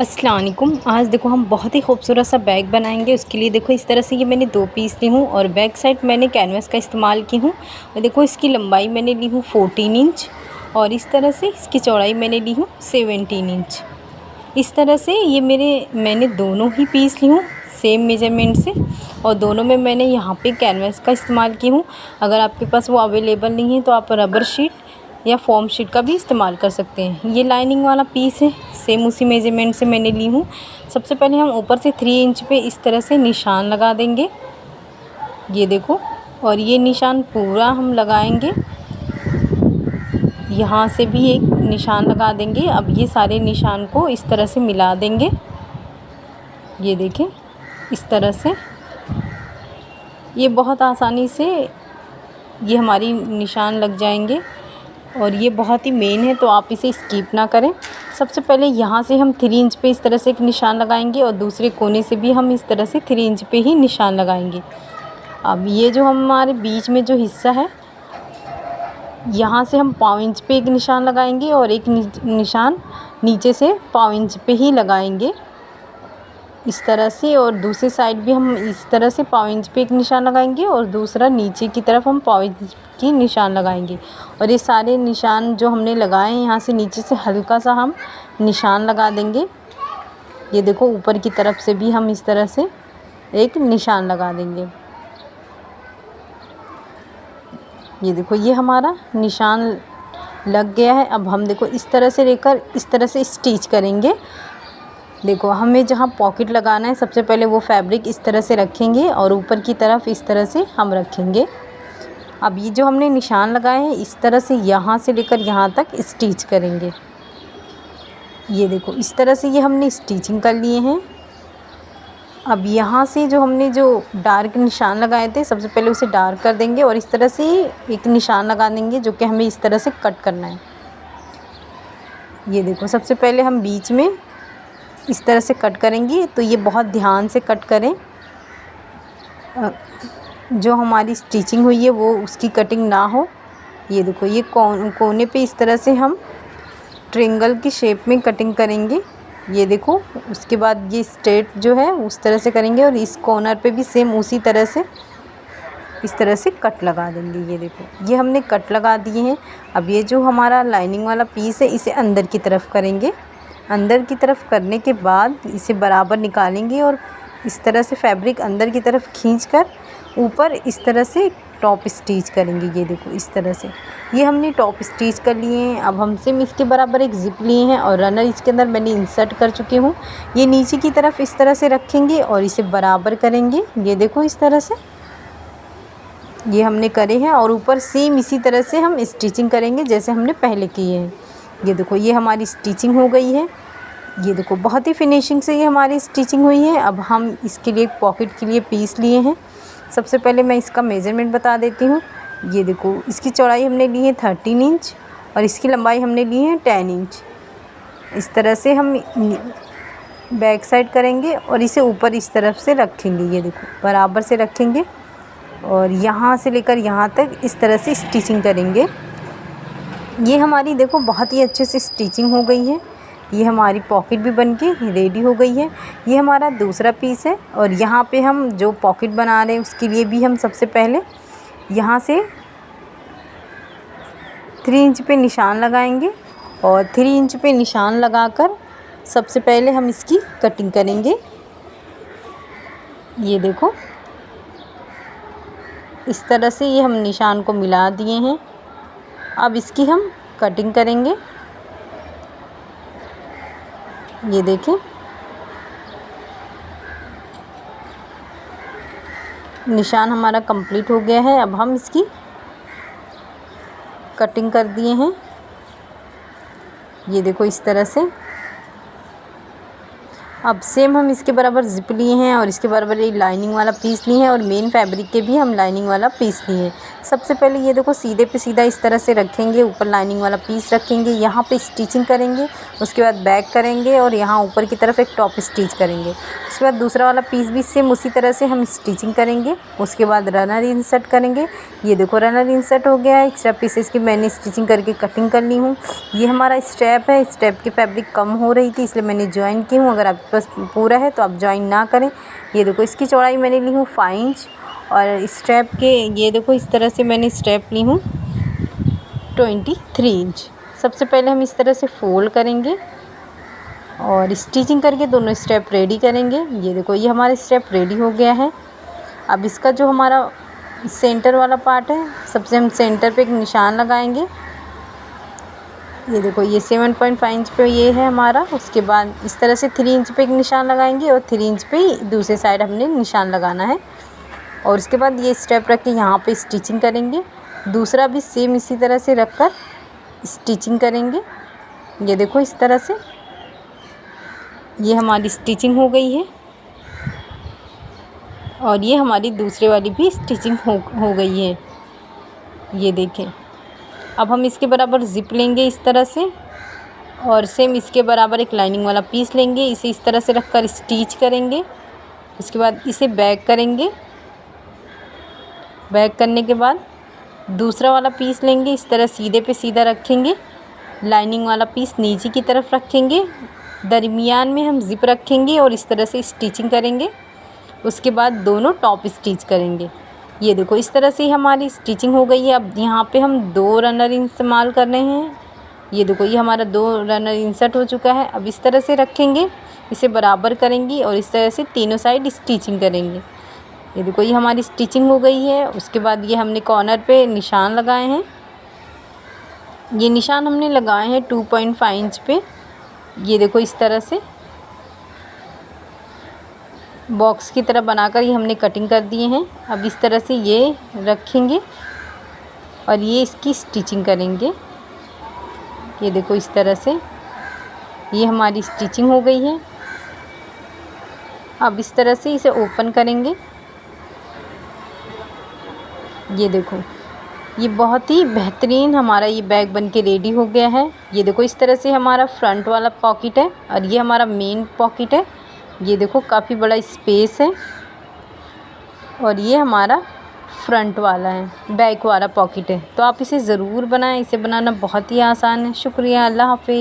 अस्सलाम वालेकुम। आज देखो हम बहुत ही खूबसूरत सा बैग बनाएंगे। उसके लिए देखो इस तरह से ये मैंने 2 पीस ली हूँ और बैक साइड मैंने कैनवास का इस्तेमाल की हूँ। और देखो इसकी लंबाई मैंने ली हूँ 14 इंच और इस तरह से इसकी चौड़ाई मैंने ली हूँ 17 इंच। इस तरह से ये मैंने दोनों ही पीस ली हूँ सेम मेजरमेंट से और दोनों में मैंने यहाँ पे कैनवास का इस्तेमाल की हूँ। अगर आपके पास वो अवेलेबल नहीं है तो आप रबर शीट या फोम शीट का भी इस्तेमाल कर सकते हैं। ये लाइनिंग वाला पीस है, सेम उसी मेजरमेंट से मैंने ली हूँ। सबसे पहले हम ऊपर से 3 इंच पे इस तरह से निशान लगा देंगे, ये देखो। और ये निशान पूरा हम लगाएंगे, यहाँ से भी एक निशान लगा देंगे। अब ये सारे निशान को इस तरह से मिला देंगे, ये देखें इस तरह से। ये बहुत आसानी से ये हमारी निशान लग जाएंगे और ये बहुत ही मेन है तो आप इसे स्किप ना करें। सबसे पहले यहाँ से हम 3 इंच पे इस तरह से एक निशान लगाएंगे और दूसरे कोने से भी हम इस तरह से 3 इंच पे ही निशान लगाएंगे। अब ये जो हमारे बीच में जो हिस्सा है, यहाँ से हम पाव इंच पे एक निशान लगाएंगे और एक निशान नीचे से पाव इंच पे ही लगाएंगे इस तरह से। और दूसरी साइड भी हम इस तरह से पाव इंच पे एक निशान लगाएंगे और दूसरा नीचे की तरफ हम पाव इंच की निशान लगाएंगे। और ये सारे निशान जो हमने लगाए हैं, यहाँ से नीचे से हल्का सा हम निशान लगा देंगे। ये देखो ऊपर की तरफ से भी हम इस तरह से एक निशान लगा देंगे। ये देखो ये हमारा निशान लग गया है। अब हम देखो इस तरह से लेकर इस तरह से स्टिच करेंगे। देखो हमें जहाँ पॉकेट लगाना है, सबसे पहले वो फैब्रिक इस तरह से रखेंगे और ऊपर की तरफ इस तरह से हम रखेंगे। अब ये जो हमने निशान लगाए हैं, इस तरह से यहाँ से लेकर यहाँ तक स्टिच करेंगे। ये देखो इस तरह से ये हमने स्टिचिंग कर लिए हैं। अब यहाँ से जो हमने जो डार्क निशान लगाए थे, सबसे पहले उसे डार्क कर देंगे और इस तरह से एक निशान लगा देंगे जो कि हमें इस तरह से कट करना है। ये देखो सबसे पहले हम बीच में इस तरह से कट करेंगे, तो ये बहुत ध्यान से कट करें। जो हमारी स्टिचिंग हुई है वो उसकी कटिंग ना हो। ये देखो ये कोने पे इस तरह से हम ट्रायंगल की शेप में कटिंग करेंगे। ये देखो उसके बाद ये स्ट्रेट जो है उस तरह से करेंगे और इस कॉर्नर पे भी सेम उसी तरह से इस तरह से कट लगा देंगे। ये देखो ये हमने कट लगा दिए हैं। अब ये जो हमारा लाइनिंग वाला पीस है, इसे अंदर की तरफ करेंगे। अंदर की तरफ करने के बाद इसे बराबर निकालेंगे और इस तरह से फैब्रिक अंदर की तरफ खींचकर ऊपर इस तरह से टॉप स्टिच करेंगे। ये देखो इस तरह से ये हमने टॉप स्टिच कर लिए हैं। अब हम सेम इसके बराबर एक ज़िप लिए हैं और रनर इसके अंदर मैंने इंसर्ट कर चुकी हूँ। ये नीचे की तरफ इस तरह से रखेंगे और इसे बराबर करेंगे। ये देखो इस तरह से ये हमने करे हैं और ऊपर सेम इसी तरह से हम स्टिचिंग करेंगे जैसे हमने पहले किए हैं। ये देखो ये हमारी स्टिचिंग हो गई है। ये देखो बहुत ही फिनिशिंग से ये हमारी स्टिचिंग हुई है। अब हम इसके लिए पॉकेट के लिए पीस लिए हैं। सबसे पहले मैं इसका मेज़रमेंट बता देती हूँ। ये देखो इसकी चौड़ाई हमने ली है 13 इंच और इसकी लंबाई हमने ली है 10 इंच। इस तरह से हम बैक साइड करेंगे और इसे ऊपर इस तरफ से रखेंगे। ये देखो बराबर से रखेंगे और यहाँ से लेकर यहाँ तक इस तरह से स्टिचिंग करेंगे। ये हमारी देखो बहुत ही अच्छे से स्टिचिंग हो गई है। ये हमारी पॉकेट भी बनके रेडी हो गई है। ये हमारा दूसरा पीस है और यहाँ पे हम जो पॉकेट बना रहे हैं उसके लिए भी हम सबसे पहले यहाँ से 3 इंच पे निशान लगाएंगे और 3 इंच पे निशान लगाकर सबसे पहले हम इसकी कटिंग करेंगे। ये देखो इस तरह से ये हम निशान को मिला दिए हैं। अब इसकी हम कटिंग करेंगे। ये देखें निशान हमारा कंप्लीट हो गया है। अब हम इसकी कटिंग कर दिए हैं। ये देखो इस तरह से। अब सेम हम इसके बराबर ज़िप लिए हैं और इसके बराबर ये लाइनिंग वाला पीस लिए हैं और मेन फैब्रिक के भी हम लाइनिंग वाला पीस लिए हैं। सबसे पहले ये देखो सीधे पे सीधा इस तरह से रखेंगे, ऊपर लाइनिंग वाला पीस रखेंगे, यहाँ पे स्टिचिंग करेंगे, उसके बाद बैक करेंगे और यहाँ ऊपर की तरफ एक टॉप स्टिच करेंगे। उसके बाद दूसरा वाला पीस भी सेम उसी तरह से हम स्टिचिंग करेंगे। उसके बाद रनर इंसर्ट करेंगे। ये देखो रनर इंसर्ट हो गया है। एक्स्ट्रा पीसेस की मैंने स्टिचिंग करके कटिंग कर ली हूँ। ये हमारा स्टेप है। स्टेप की फैब्रिक कम हो रही थी इसलिए मैंने ज्वाइन की हूँ। अगर आपके पास पूरा है तो आप ज्वाइन ना करें। ये देखो इसकी चौड़ाई मैंने ली हूँ 5 इंच और स्टेप के ये देखो इस तरह से मैंने स्टेप ली हूँ 23 इंच। सबसे पहले हम इस तरह से फोल्ड करेंगे और स्टिचिंग करके दोनों स्टेप रेडी करेंगे। ये देखो ये हमारा स्टेप रेडी हो गया है। अब इसका जो हमारा सेंटर वाला पार्ट है सबसे हम सेंटर पे एक निशान लगाएंगे। ये देखो ये 7.5 इंच पे ये है हमारा। उसके बाद इस तरह से 3 इंच पे एक निशान लगाएंगे और 3 इंच पे दूसरे साइड हमने निशान लगाना है। और उसके बाद ये स्टेप रख के यहाँ पे स्टिचिंग करेंगे। दूसरा भी सेम इसी तरह से रख कर स्टिचिंग करेंगे। ये देखो इस तरह से ये हमारी स्टिचिंग हो गई है और ये हमारी दूसरे वाली भी स्टिचिंग हो गई है। ये देखें। अब हम इसके बराबर ज़िप लेंगे इस तरह से और सेम इसके बराबर एक लाइनिंग वाला पीस लेंगे। इसे इस तरह से रखकर स्टिच करेंगे। उसके बाद इसे बैक करेंगे। बैक करने के बाद दूसरा वाला पीस लेंगे। इस तरह सीधे पे सीधा रखेंगे। लाइनिंग वाला पीस नीचे की तरफ रखेंगे। दरमियान में हम ज़िप रखेंगे और इस तरह से स्टिचिंग करेंगे। उसके बाद दोनों टॉप स्टिच करेंगे। ये देखो इस तरह से हमारी स्टिचिंग हो गई है। अब यहाँ पे हम 2 रनर इस्तेमाल कर रहे हैं। ये देखो ये हमारा 2 रनर इंसर्ट हो चुका है। अब इस तरह से रखेंगे, इसे बराबर करेंगे और इस तरह से तीनों साइड स्टिचिंग करेंगे। ये देखो ये हमारी स्टिचिंग हो गई है। उसके बाद ये हमने कॉर्नर पे निशान लगाए हैं। ये निशान हमने लगाए हैं 2.5 इंच पे। ये देखो इस तरह से बॉक्स की तरह बनाकर ये हमने कटिंग कर दिए हैं। अब इस तरह से ये रखेंगे और ये इसकी स्टिचिंग करेंगे। ये देखो इस तरह से ये हमारी स्टिचिंग हो गई है। अब इस तरह से इसे ओपन करेंगे। ये देखो ये बहुत ही बेहतरीन हमारा ये बैग बन के रेडी हो गया है। ये देखो इस तरह से हमारा फ्रंट वाला पॉकेट है और ये हमारा मेन पॉकेट है। ये देखो काफ़ी बड़ा स्पेस है और ये हमारा फ्रंट वाला है, बैक वाला पॉकेट है। तो आप इसे ज़रूर बनाएं। इसे बनाना बहुत ही आसान है। शुक्रिया। अल्लाह हाफ़िज़।